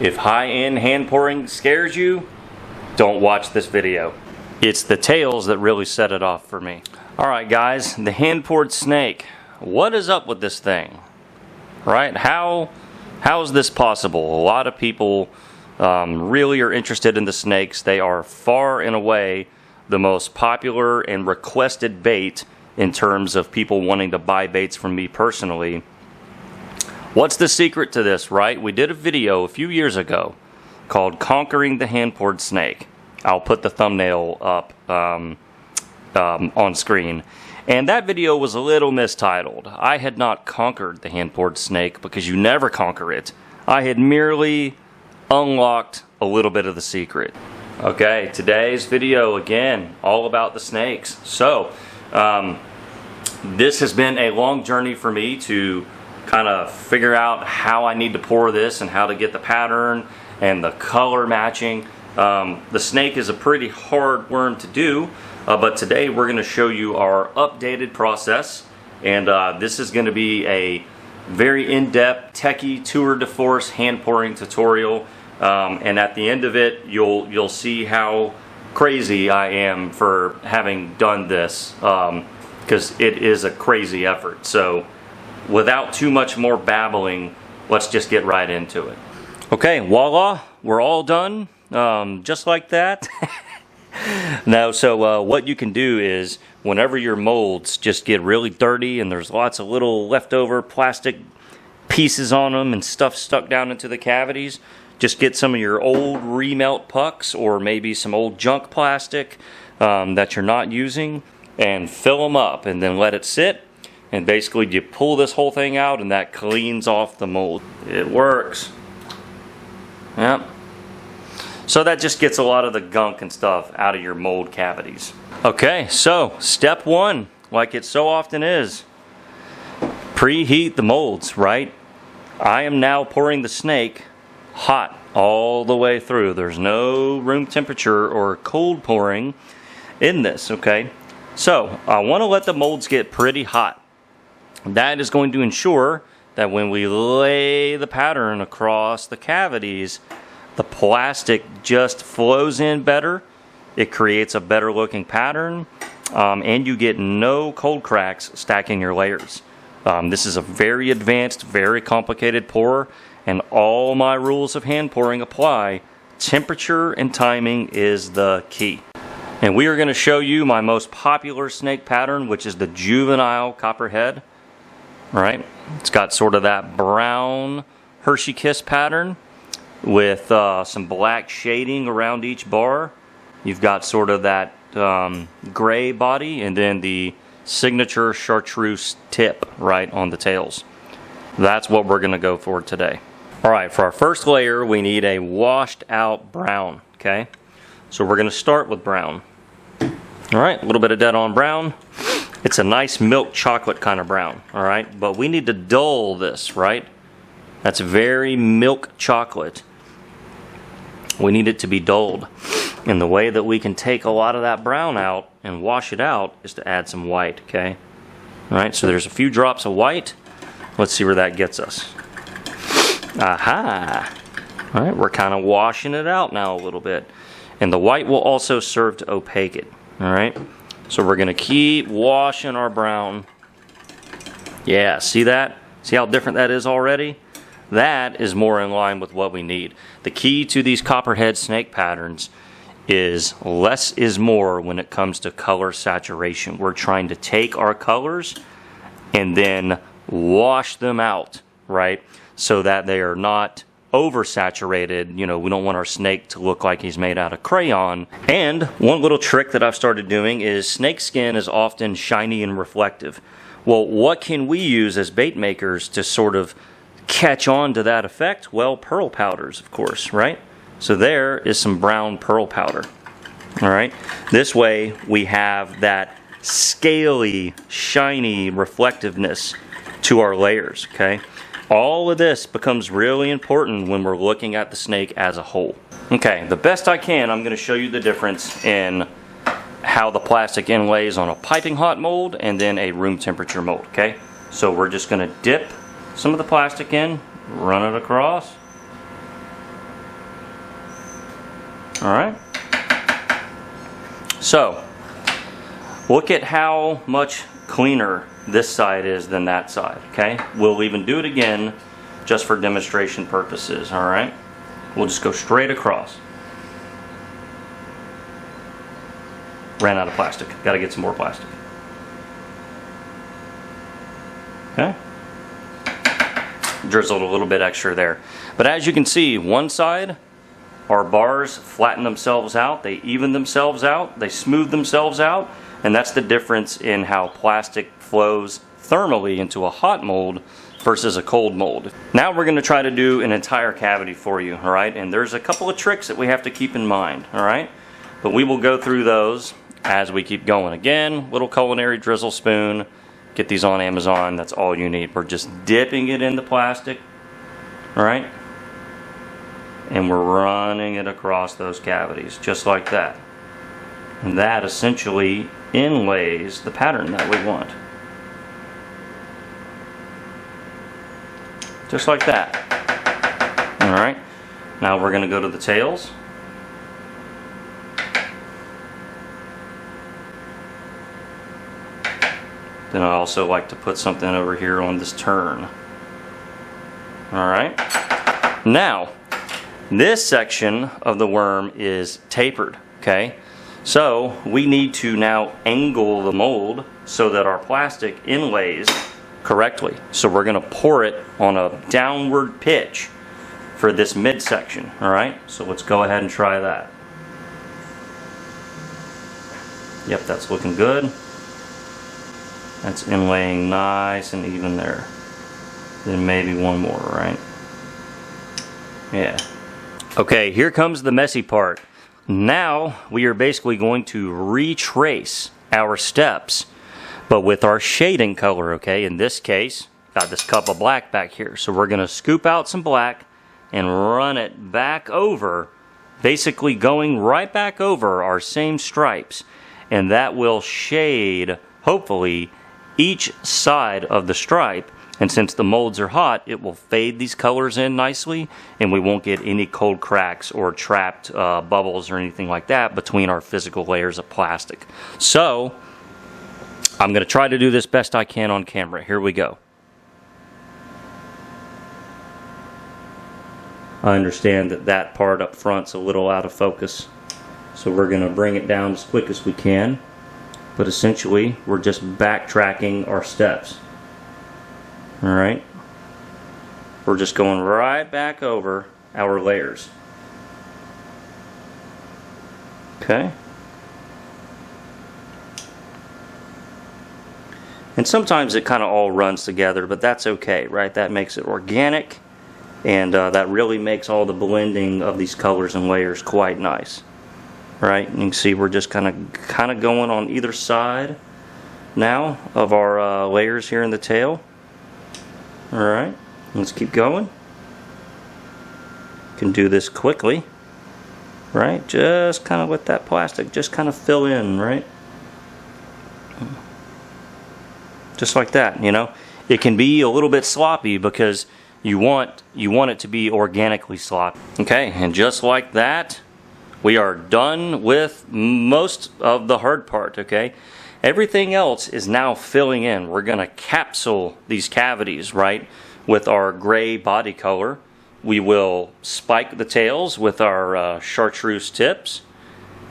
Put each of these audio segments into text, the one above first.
If high-end hand pouring scares you, don't watch this video. It's the tails that really set it off for me. Alright guys, the hand poured snake. What is up with this thing? Right? How is this possible? A lot of people really are interested in the snakes. They are far and away the most popular and requested bait in terms of people wanting to buy baits from me personally. What's the secret to this, right? We did a video a few years ago called Conquering the Hand Poured Snake. I'll put the thumbnail up on screen. And that video was a little mistitled. I had not conquered the hand poured snake because you never conquer it. I had merely unlocked a little bit of the secret. Okay, today's video again, all about the snakes. So, this has been a long journey for me to kind of figure out how I need to pour this and how to get the pattern and the color matching. The snake is a pretty hard worm to do, but today we're going to show you our updated process, and this is going to be a very in-depth techie tour de force hand pouring tutorial, and at the end of it you'll see how crazy I am for having done this, because it is a crazy effort. So without too much more babbling, let's just get right into it. Okay, voila, we're all done, just like that. Now, so what you can do is, whenever your molds just get really dirty and there's lots of little leftover plastic pieces on them and stuff stuck down into the cavities, just get some of your old remelt pucks or maybe some old junk plastic that you're not using and fill them up, and then let it sit. And basically you pull this whole thing out and that cleans off the mold. It works. Yep. So that just gets a lot of the gunk and stuff out of your mold cavities. Okay, so step one, like it so often is, preheat the molds, right? I am now pouring the snake hot all the way through. There's no room temperature or cold pouring in this, okay? So I want to let the molds get pretty hot. That is going to ensure that when we lay the pattern across the cavities, the plastic just flows in better. It creates a better looking pattern, and you get no cold cracks stacking your layers. This is a very advanced, very complicated pour, and all my rules of hand pouring apply. Temperature and timing is the key. And we are going to show you my most popular snake pattern, which is the juvenile copperhead. Right? It's got sort of that brown Hershey Kiss pattern with some black shading around each bar. You've got sort of that gray body and then the signature chartreuse tip right on the tails. That's what we're going to go for today. Alright, for our first layer we need a washed out brown. Okay, so we're going to start with brown. Alright, a little bit of dead on brown. It's a nice milk chocolate kind of brown, alright? But we need to dull this, right? That's very milk chocolate. We need it to be dulled. And the way that we can take a lot of that brown out and wash it out is to add some white, okay? Alright, so there's a few drops of white. Let's see where that gets us. Aha! Alright, we're kind of washing it out now a little bit. And the white will also serve to opaque it, alright? So we're going to keep washing our brown. Yeah, see that? See how different that is already? That is more in line with what we need. The key to these copperhead snake patterns is less is more when it comes to color saturation. We're trying to take our colors and then wash them out, right? So that they are not oversaturated. You know, we don't want our snake to look like he's made out of crayon. And one little trick that I've started doing is snake skin is often shiny and reflective. Well, what can we use as bait makers to sort of catch on to that effect? Well, pearl powders, of course, right? So there is some brown pearl powder. All right, this way we have that scaly, shiny reflectiveness to our layers, okay? All of this becomes really important when we're looking at the snake as a whole. Okay, the best I can, I'm going to show you the difference in how the plastic inlays on a piping hot mold and then a room temperature mold, okay? So we're just going to dip some of the plastic in, run it across, All right. So, look at how much cleaner this side is than that side, okay? We'll even do it again just for demonstration purposes, all right? We'll just go straight across. Ran out of plastic. Got to get some more plastic. Okay. Drizzled a little bit extra there. But as you can see, one side, our bars flatten themselves out, they even themselves out, they smooth themselves out, and that's the difference in how plastic flows thermally into a hot mold versus a cold mold. Now we're going to try to do an entire cavity for you, all right? And there's a couple of tricks that we have to keep in mind, all right? But we will go through those as we keep going. Again, little culinary drizzle spoon. Get these on Amazon, that's all you need. We're just dipping it in the plastic, all right? And we're running it across those cavities, just like that. And that essentially inlays the pattern that we want. Just like that. All right, now we're gonna go to the tails. Then I also like to put something over here on this turn. All right. Now, this section of the worm is tapered, okay? So we need to now angle the mold so that our plastic inlays correctly. So we're gonna pour it on a downward pitch for this midsection, all right? So let's go ahead and try that. Yep, that's looking good. That's inlaying nice and even there. Then maybe one more, right? Yeah. Okay, here comes the messy part. Now we are basically going to retrace our steps, but with our shading color, okay? In this case, got this cup of black back here. So we're gonna scoop out some black and run it back over, basically going right back over our same stripes. And that will shade, hopefully, each side of the stripe, and since the molds are hot, it will fade these colors in nicely, and we won't get any cold cracks or trapped bubbles or anything like that between our physical layers of plastic. So, I'm going to try to do this best I can on camera. Here we go. I understand that that part up front's a little out of focus, so we're going to bring it down as quick as we can. But essentially, we're just backtracking our steps. All right? We're just going right back over our layers. Okay? And sometimes it kind of all runs together, but that's okay, right? That makes it organic, and that really makes all the blending of these colors and layers quite nice. Right, you can see we're just kind of going on either side now of our layers here in the tail. All right, let's keep going. Can do this quickly, right? Just kind of let that plastic just kind of fill in, right? Just like that, you know. It can be a little bit sloppy because you want it to be organically sloppy. Okay, and just like that, we are done with most of the hard part, okay? Everything else is now filling in. We're gonna capsule these cavities, right, with our gray body color. We will spike the tails with our chartreuse tips,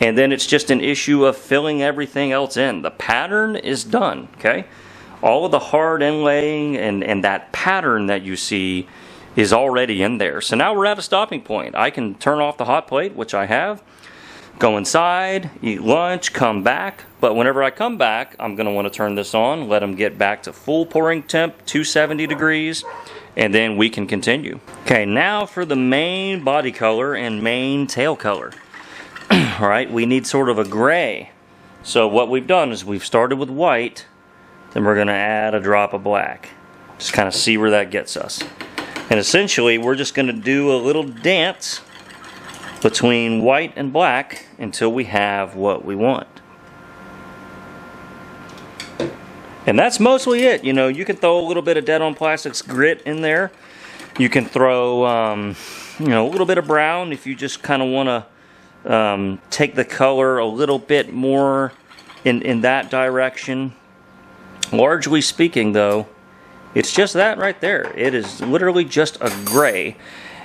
and then it's just an issue of filling everything else in. The pattern is done, okay? All of the hard inlaying and that pattern that you see is already in there. So now we're at a stopping point. I can turn off the hot plate, which I have, go inside, eat lunch, come back. But whenever I come back, I'm gonna wanna turn this on, let them get back to full pouring temp, 270 degrees, and then we can continue. Okay, now for the main body color and main tail color. All right, we need sort of a gray. So what we've done is we've started with white, then we're gonna add a drop of black. Just kind of see where that gets us. And essentially, we're just going to do a little dance between white and black until we have what we want. And that's mostly it. You know, you can throw a little bit of Dead on Plastics grit in there. You can throw, you know, a little bit of brown if you just kind of want take the color a little bit more in that direction. Largely speaking though, it's just that right there. It is literally just a gray.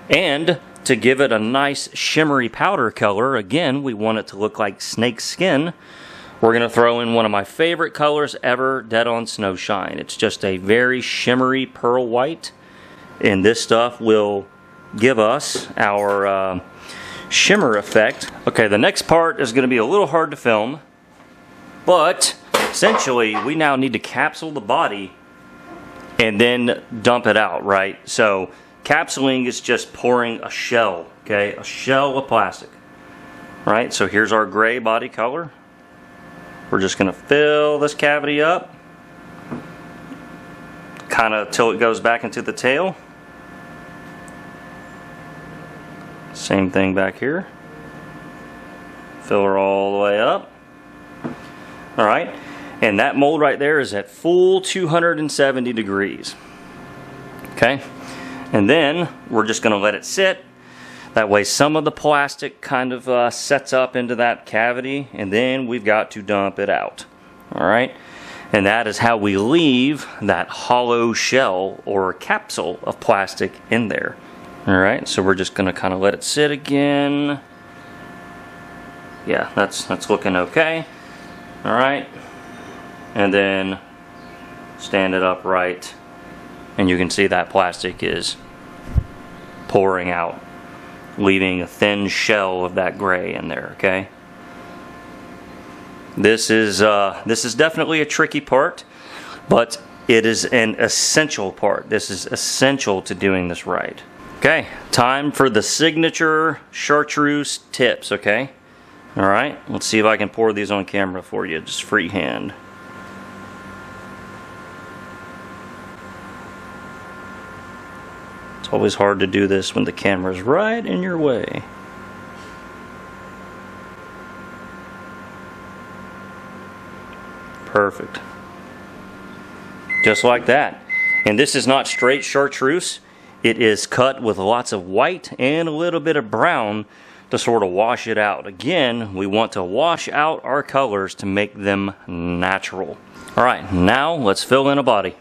And to give it a nice shimmery powder color, again, we want it to look like snake skin. We're going to throw in one of my favorite colors ever, Dead on Snow Shine. It's just a very shimmery pearl white. And this stuff will give us our shimmer effect. Okay, the next part is going to be a little hard to film. But essentially, we now need to capsule the body and then dump it out, right? So capsuling is just pouring a shell, okay? A shell of plastic, right? So here's our gray body color. We're just going to fill this cavity up, kind of till it goes back into the tail. Same thing back here. Fill her all the way up. All right, and that mold right there is at full 270 degrees. Okay, and then we're just going to let it sit. That way some of the plastic kind of sets up into that cavity, and then we've got to dump it out. All right, and that is how we leave that hollow shell or capsule of plastic in there. All right, so we're just going to kind of let it sit again. Yeah, that's looking okay. All right, and then stand it upright, and you can see that plastic is pouring out, leaving a thin shell of that gray in there. Okay, this is definitely a tricky part, but it is an essential part. This is essential to doing this right. Okay, time for the signature chartreuse tips. Okay, all right, let's see if I can pour these on camera for you, just freehand. It's always hard to do this when the camera's right in your way. Perfect. Just like that. And this is not straight chartreuse. It is cut with lots of white and a little bit of brown to sort of wash it out. Again, we want to wash out our colors to make them natural. All right, now let's fill in a body.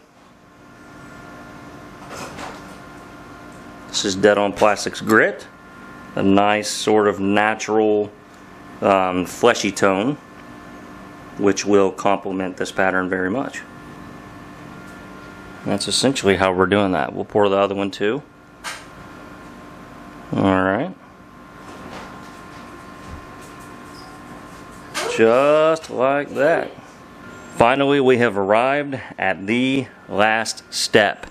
This is Dead on Plastic's Grit, a nice sort of natural fleshy tone, which will complement this pattern very much. That's essentially how we're doing that. We'll pour the other one too. All right. Just like that. Finally, we have arrived at the last step,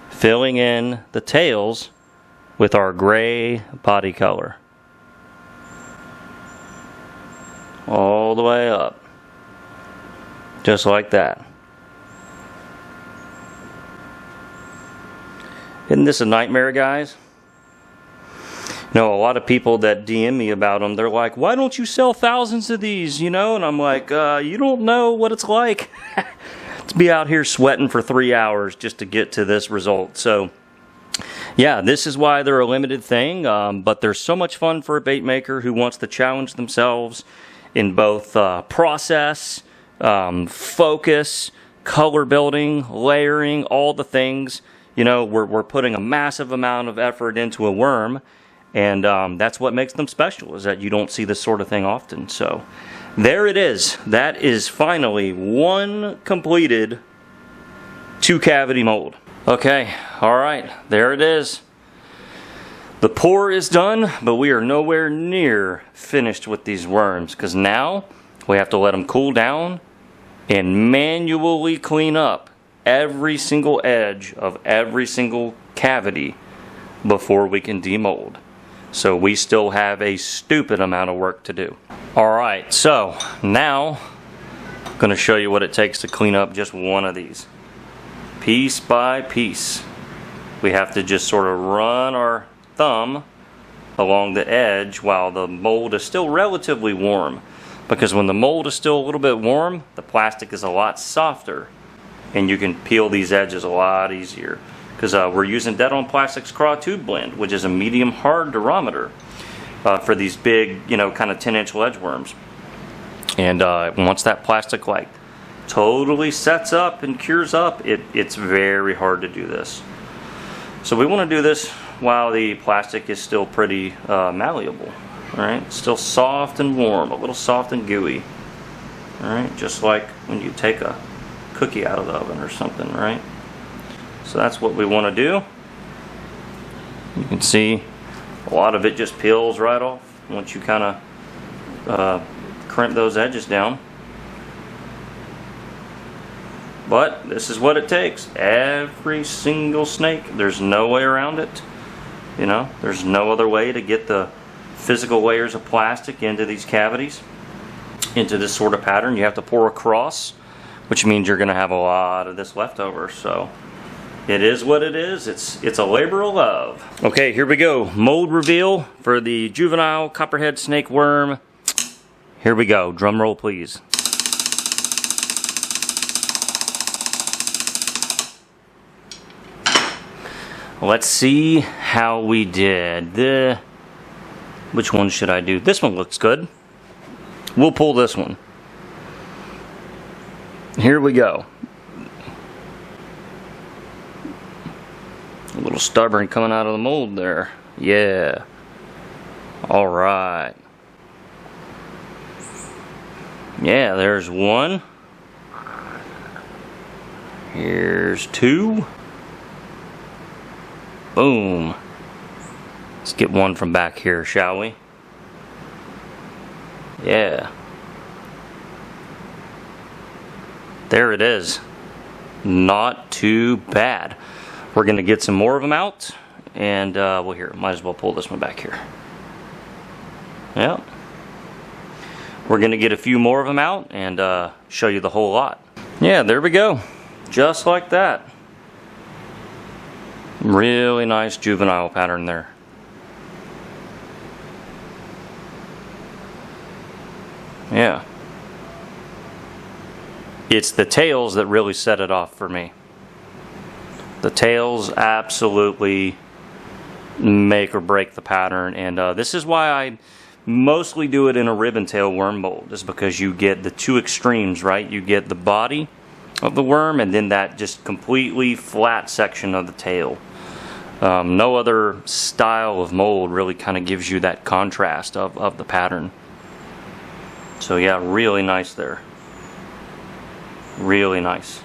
filling in the tails with our gray body color. All the way up. Just like that. Isn't this a nightmare, guys? You know, a lot of people that DM me about them, they're like, why don't you sell thousands of these, you know? And I'm like, you don't know what it's like to be out here sweating for 3 hours just to get to this result. So, yeah, this is why they're a limited thing, but they're so much fun for a bait maker who wants to challenge themselves in both process, focus, color building, layering, all the things. You know, we're putting a massive amount of effort into a worm, and that's what makes them special, is that you don't see this sort of thing often. So there it is. That is finally one completed 2-cavity mold. Okay, all right, there it is. The pour is done, but we are nowhere near finished with these worms, because now we have to let them cool down and manually clean up every single edge of every single cavity before we can demold. So we still have a stupid amount of work to do. Alright, so now I'm going to show you what it takes to clean up just one of these. Piece by piece. We have to just sort of run our thumb along the edge while the mold is still relatively warm. Because when the mold is still a little bit warm, the plastic is a lot softer, and you can peel these edges a lot easier. Because we're using Dead on Plastic's Craw Tube Blend, which is a medium hard durometer. for these big, you know, kind of 10-inch ledge worms. And once that plastic like totally sets up and cures up, it's very hard to do this. So we want to do this while the plastic is still pretty malleable. Alright, still soft and warm, a little soft and gooey. Alright, just like when you take a cookie out of the oven or something, right? So that's what we want to do. You can see a lot of it just peels right off once you kind of crimp those edges down. But this is what it takes. Every single snake, there's no way around it. You know, there's no other way to get the physical layers of plastic into these cavities, into this sort of pattern. You have to pour across, which means you're going to have a lot of this left over. So it is what it is. It's a labor of love. Okay, here we go. Mold reveal for the juvenile copperhead snake worm. Here we go. Drum roll, please. Let's see how we did. Which one should I do? This one looks good. We'll pull this one. Here we go. A little stubborn coming out of the mold there. Yeah. All right. Yeah, there's one. Here's two. Boom. Let's get one from back here, shall we? Yeah. There it is. Not too bad. We're going to get some more of them out. And, well, here, might as well pull this one back here. Yep. We're going to get a few more of them out and show you the whole lot. Yeah, there we go. Just like that. Really nice juvenile pattern there. Yeah. It's the tails that really set it off for me. The tails absolutely make or break the pattern, and this is why I mostly do it in a ribbon tail worm mold, is because you get the two extremes, right? You get the body of the worm and then that just completely flat section of the tail. No other style of mold really kind of gives you that contrast of the pattern. So yeah, really nice there. Really nice.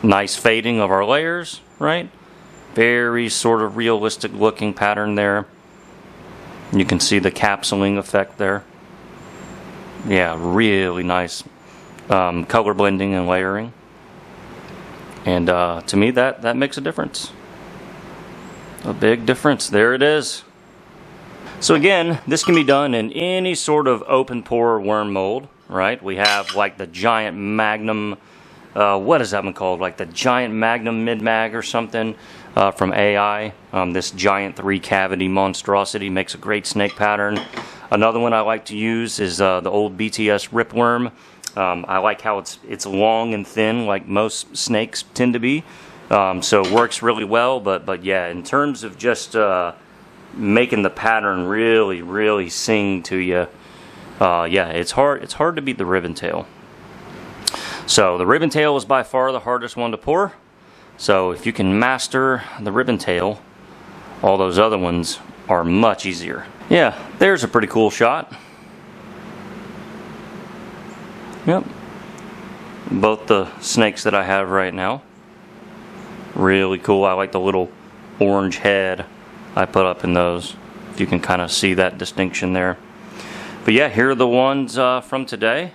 Nice fading of our layers, right? Very sort of realistic looking pattern there. You can see the capsuling effect there. Yeah, really nice color blending and layering. And to me, that makes a difference. A big difference. There it is. So again, this can be done in any sort of open pore worm mold, right? We have like the giant magnum, what is that one called? Like the giant magnum mid-mag or something from AI. This giant 3-cavity monstrosity makes a great snake pattern. Another one I like to use is the old BTS ripworm. I like how it's long and thin, like most snakes tend to be. So it works really well. But yeah, in terms of just making the pattern really sing to you, yeah, it's hard to beat the ribbon tail. So the ribbon tail is by far the hardest one to pour. So if you can master the ribbon tail, all those other ones are much easier. Yeah, there's a pretty cool shot. Yep. Both the snakes that I have right now. Really cool. I like the little orange head I put up in those. If you can kind of see that distinction there. But yeah, here are the ones from today.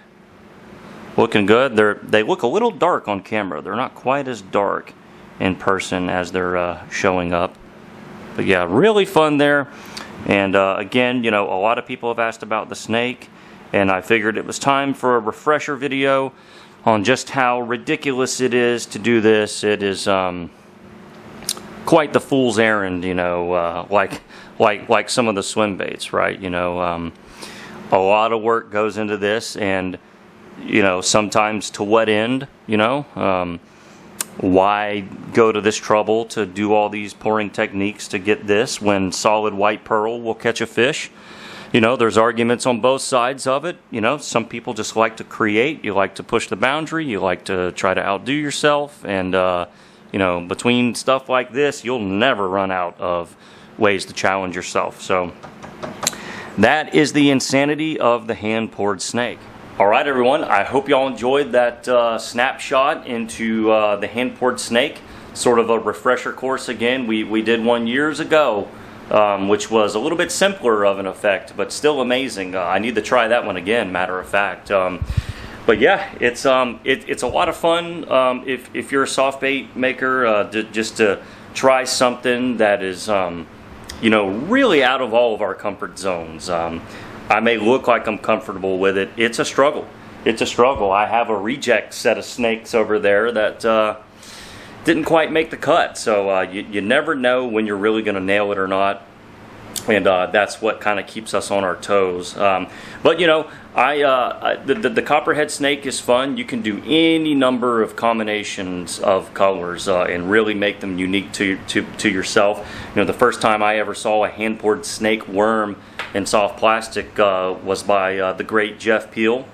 Looking good. They look a little dark on camera. They're not quite as dark in person as they're showing up. But yeah, really fun there. And again, you know, a lot of people have asked about the snake, and I figured it was time for a refresher video on just how ridiculous it is to do this. It is quite the fool's errand, you know, like some of the swim baits, right? You know, a lot of work goes into this, and you know, sometimes to what end, you know. why go to this trouble to do all these pouring techniques to get this when solid white pearl will catch a fish? You know, there's arguments on both sides of it. You know, some people just like to create. You like to push the boundary. You like to try to outdo yourself. And, you know, between stuff like this, you'll never run out of ways to challenge yourself. So that is the insanity of the hand-poured snake. All right, everyone. I hope y'all enjoyed that snapshot into the hand-poured snake. Sort of a refresher course again. We did one years ago. Which was a little bit simpler of an effect, but still amazing. I need to try that one again, matter of fact. But yeah, it's a lot of fun if you're a soft bait maker, just to try something that is you know, really out of all of our comfort zones. I may look like I'm comfortable with it. It's a struggle. It's a struggle. I have a reject set of snakes over there that didn't quite make the cut, so you never know when you're really going to nail it or not, and that's what kind of keeps us on our toes. But you know, the copperhead snake is fun. You can do any number of combinations of colors and really make them unique to yourself. You know, the first time I ever saw a hand-poured snake worm in soft plastic was by the great Jeff Peel.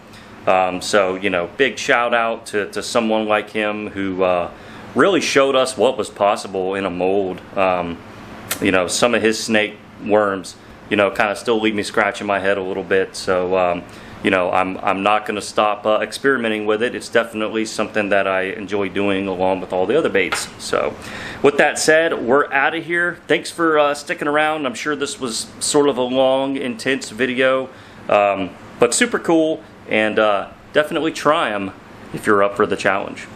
So you know, big shout out to someone like him who really showed us what was possible in a mold. You know, some of his snake worms, you know, kind of still leave me scratching my head a little bit. So, you know, I'm not going to stop experimenting with it. It's definitely something that I enjoy doing along with all the other baits. So, with that said, we're out of here. Thanks for sticking around. I'm sure this was sort of a long, intense video, but super cool, and definitely try them if you're up for the challenge.